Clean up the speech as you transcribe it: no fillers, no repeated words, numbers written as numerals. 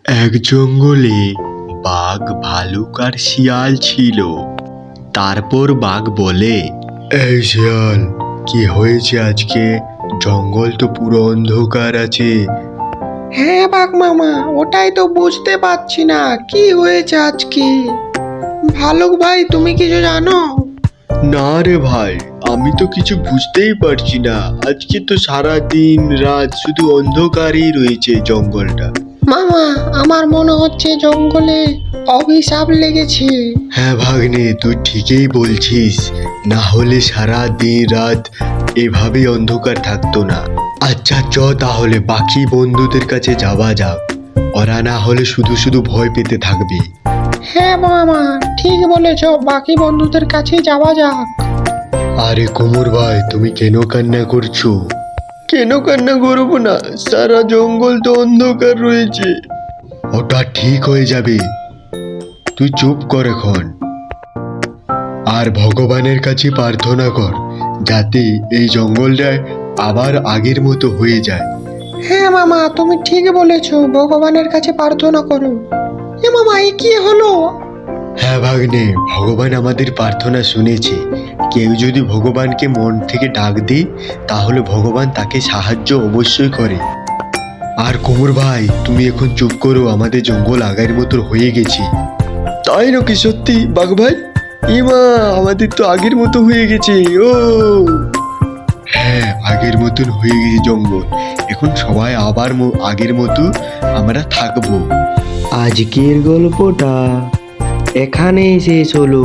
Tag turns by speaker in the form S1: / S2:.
S1: এক জঙ্গলে বাঘ, ভালুক আর শিয়াল ছিল। তারপর বাঘ বলে, এই শিয়াল, কি হয়েছে আজকে? জঙ্গল তো পুরো অন্ধকার আছে।
S2: হ্যাঁ বাঘ মামা, ওটাই তো বুঝতে পারছি না কি হয়েছে আজকে। ভালুক ভাই, তুমি কিছু জানো?
S1: না রে ভাই, আমি তো কিছু বুঝতেই পারছি না। আজকে তো সারা দিন রাত শুধু অন্ধকারই রয়েছে জঙ্গলটা।
S2: মামা, আমার মনে হচ্ছে জঙ্গলে অভিশাপ লেগেছে।
S1: হ্যাঁ ভাগ্নে, তুই ঠিকই বলছিস। না হলে সারা দিন রাত এভাবেই অন্ধকার থাকতো না। আচ্ছা চ, তাহলে বাকি বন্ধুদের কাছে যাওয়া যাক। ওরা না হলে শুধু শুধু ভয় পেতে থাকবে।
S2: হ্যাঁ মামা, ঠিক বলেছ, বাকি বন্ধুদের কাছে যাওয়া যাক।
S1: আরে কুমুর ভাই, তুমি কেন কান্না করছো? কেন কান্না করবো না? সারা জঙ্গল তো অন্ধকার রয়েছে। ওটা ঠিক হয়ে যাবে, তুই চুপ কর এখন। আর ভগবানের কাছে প্রার্থনা কর যাতে এই জঙ্গলটা আবার আগের মতো হয়ে যায়।
S2: হ্যাঁ মামা, তুমি ঠিক বলেছ, ভগবানের কাছে প্রার্থনা করো। এ মামা, এ কি হলো?
S1: হ্যাঁ ভাগ্নে, ভগবান আমাদের প্রার্থনা শুনেছে। কেউ যদি ভগবানকে মন থেকে ডাক দিই, তাহলে ভগবান তাকে সাহায্য অবশ্যই করে। আর কুমুর ভাই, তুমি এখন চুপ করো, আমাদের জঙ্গল আগের মতো হয়ে গেছে। তাই নাকি? সত্যি বাঘ ভাই? ইমা, আমাদের তো আগের মতো হয়ে গেছে। ও হ্যাঁ, আগের মতন হয়ে গেছে জঙ্গল। এখন সবাই আবার আগের মতো আমরা থাকবো।
S3: আজকের গল্পটা এখানেই শেষ হলো।